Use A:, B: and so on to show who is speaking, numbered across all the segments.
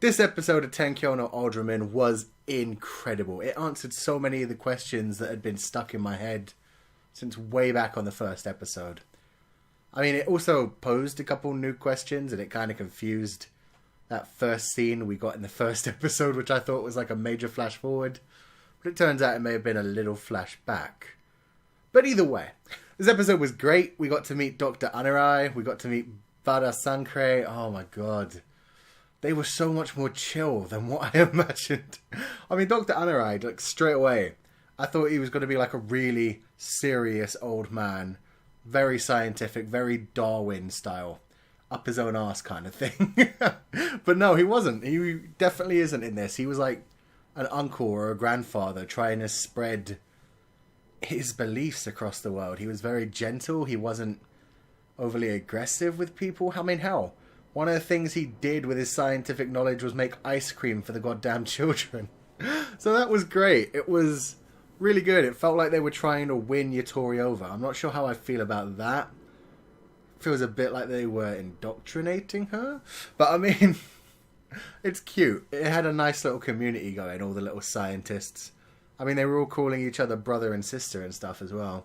A: This episode of Tenkyou no Alderamin was incredible. It answered so many of the questions that had been stuck in my head since way back on the first episode. I mean, it also posed a couple new questions, and it kind of confused that first scene we got in the first episode, which I thought was like a major flash forward. But it turns out it may have been a little flash back. But either way, this episode was great. We got to meet Dr. Anerai. We got to meet Bada Sankre. Oh my god. They were so much more chill than what I imagined. I mean, Dr. Anerai, like, straight away, I thought he was going to be like a really serious old man. Very scientific, very Darwin style. Up his own arse kind of thing. But no, he wasn't. He definitely isn't in this. He was like an uncle or a grandfather trying to spread his beliefs across the world. He was very gentle. He wasn't overly aggressive with people. I mean, hell, one of the things he did with his scientific knowledge was make ice cream for the goddamn children. So that was great. It was really good. It felt like they were trying to win Yatori over. I'm not sure how I feel about that. It feels a bit like they were indoctrinating her. But I mean, it's cute. It had a nice little community going, all the little scientists. I mean, they were all calling each other brother and sister and stuff as well.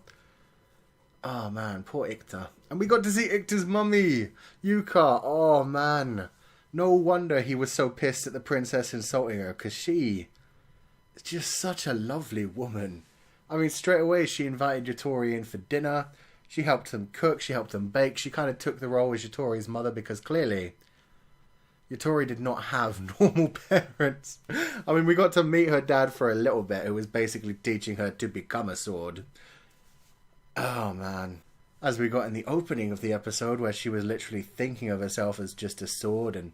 A: Oh man, poor Ikta. And we got to see Ikta's mummy, Yuka. Oh man. No wonder he was so pissed at the princess insulting her, because she is just such a lovely woman. I mean, straight away she invited Yatori in for dinner. She helped them cook, she helped them bake. She kind of took the role as Yatori's mother, because clearly Yatori did not have normal parents. I mean, we got to meet her dad for a little bit, who was basically teaching her to become a sword. Oh, man. As we got in the opening of the episode, where she was literally thinking of herself as just a sword, and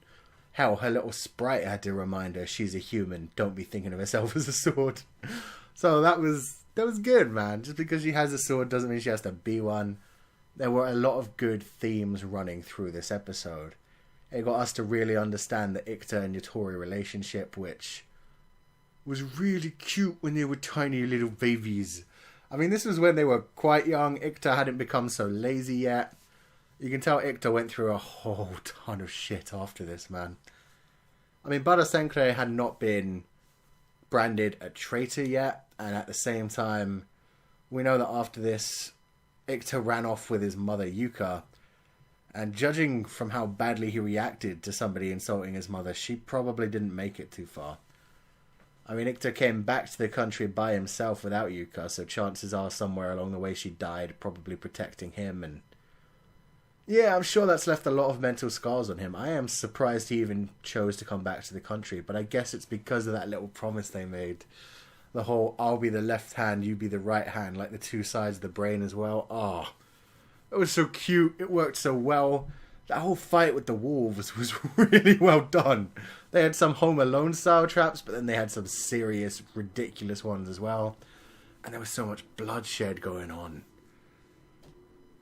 A: hell, her little sprite had to remind her she's a human. Don't be thinking of herself as a sword. So that was good, man. Just because she has a sword doesn't mean she has to be one. There were a lot of good themes running through this episode. It got us to really understand the Ikta and Yatori relationship, which was really cute when they were tiny little babies. I mean, this was when they were quite young. Ikta hadn't become so lazy yet. You can tell Ikta went through a whole ton of shit after this, man. I mean, Bada Sankre had not been branded a traitor yet, and at the same time, we know that after this, Ikta ran off with his mother, Yuka. And judging from how badly he reacted to somebody insulting his mother, she probably didn't make it too far. I mean, Ikta came back to the country by himself without Yuka, so chances are somewhere along the way she died, probably protecting him. And yeah, I'm sure that's left a lot of mental scars on him. I am surprised he even chose to come back to the country, but I guess it's because of that little promise they made. The whole, I'll be the left hand, you be the right hand, like the two sides of the brain as well. Oh, it was so cute. It worked so well. That whole fight with the wolves was really well done. They had some Home Alone style traps, but then they had some serious, ridiculous ones as well. And there was so much bloodshed going on.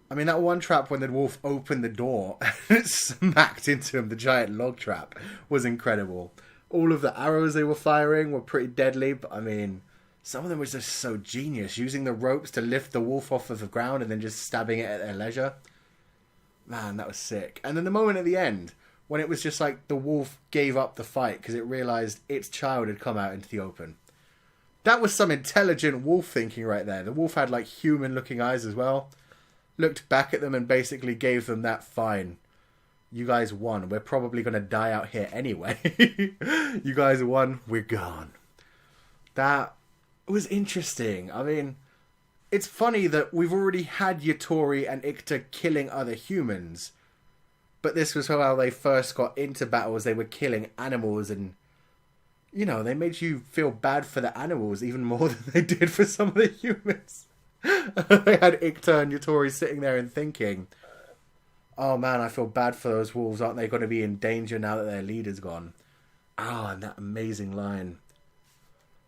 A: I mean, that one trap when the wolf opened the door and it smacked into him, the giant log trap, was incredible. All of the arrows they were firing were pretty deadly, but I mean, some of them were just so genius, using the ropes to lift the wolf off of the ground and then just stabbing it at their leisure. Man, that was sick. And then the moment at the end, when it was just like the wolf gave up the fight because it realised its child had come out into the open. That was some intelligent wolf thinking right there. The wolf had like human looking eyes as well. Looked back at them and basically gave them that, fine. You guys won. We're probably going to die out here anyway. You guys won. We're gone. That was interesting. I mean, it's funny that we've already had Yatori and Ikta killing other humans. But this was how they first got into battles. They were killing animals and, you know, they made you feel bad for the animals even more than they did for some of the humans. They had Ikta and Yatori sitting there and thinking, oh man, I feel bad for those wolves. Aren't they going to be in danger now that their leader's gone? Ah, and that amazing line.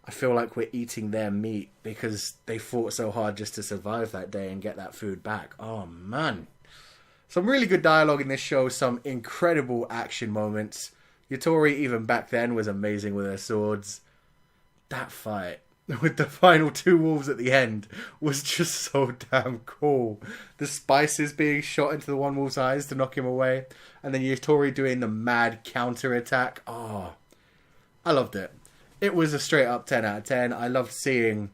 A: I feel like we're eating their meat because they fought so hard just to survive that day and get that food back. Oh man. Some really good dialogue in this show. Some incredible action moments. Yatori, even back then, was amazing with her swords. That fight with the final two wolves at the end was just so damn cool. The spices being shot into the one wolf's eyes to knock him away, and then Yatori doing the mad counter attack. Oh, I loved it. It was a straight up 10 out of 10. I loved seeing,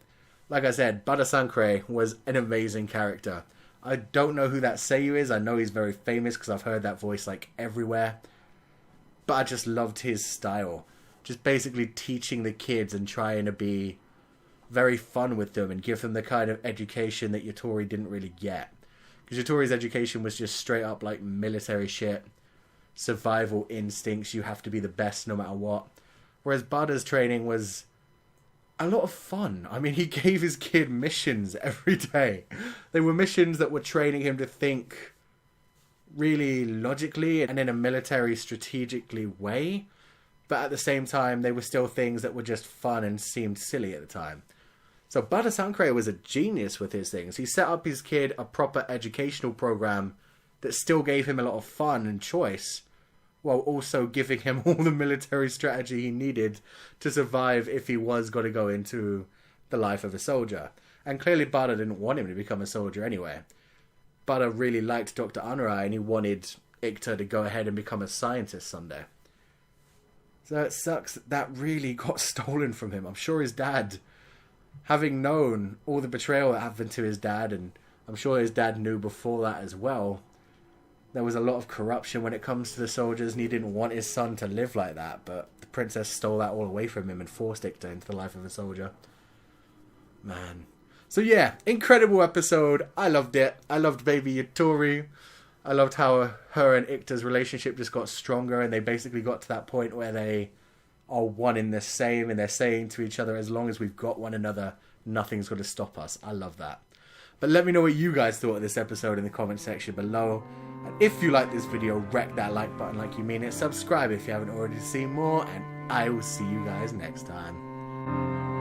A: like I said, Bada Sankei was an amazing character. I don't know who that Seiyu is. I know he's very famous because I've heard that voice like everywhere. But I just loved his style. Just basically teaching the kids and trying to be very fun with them and give them the kind of education that Yatori didn't really get. Because Yatori's education was just straight up like military shit. Survival instincts. You have to be the best no matter what. Whereas Bada's training was a lot of fun. I mean, he gave his kid missions every day. They were missions that were training him to think really logically and in a military strategically way. But at the same time, they were still things that were just fun and seemed silly at the time. So Bada Sankei was a genius with his things. He set up his kid a proper educational program that still gave him a lot of fun and choice, while also giving him all the military strategy he needed to survive if he was going to go into the life of a soldier. And clearly Bada didn't want him to become a soldier anyway. Bada really liked Dr. Anurai and he wanted Ikta to go ahead and become a scientist someday. So it sucks that really got stolen from him. I'm sure his dad, having known all the betrayal that happened to his dad, and I'm sure his dad knew before that as well, there was a lot of corruption when it comes to the soldiers, and he didn't want his son to live like that, but the princess stole that all away from him and forced Ikta into the life of a soldier. Man. So yeah, incredible episode. I loved it. I loved baby Yatori. I loved how her and Ikta's relationship just got stronger, and they basically got to that point where they are one in the same, and they're saying to each other, as long as we've got one another, nothing's going to stop us. I love that. But let me know what you guys thought of this episode in the comment section below. And if you like this video, wreck that like button like you mean it. Subscribe if you haven't already to see more. And I will see you guys next time.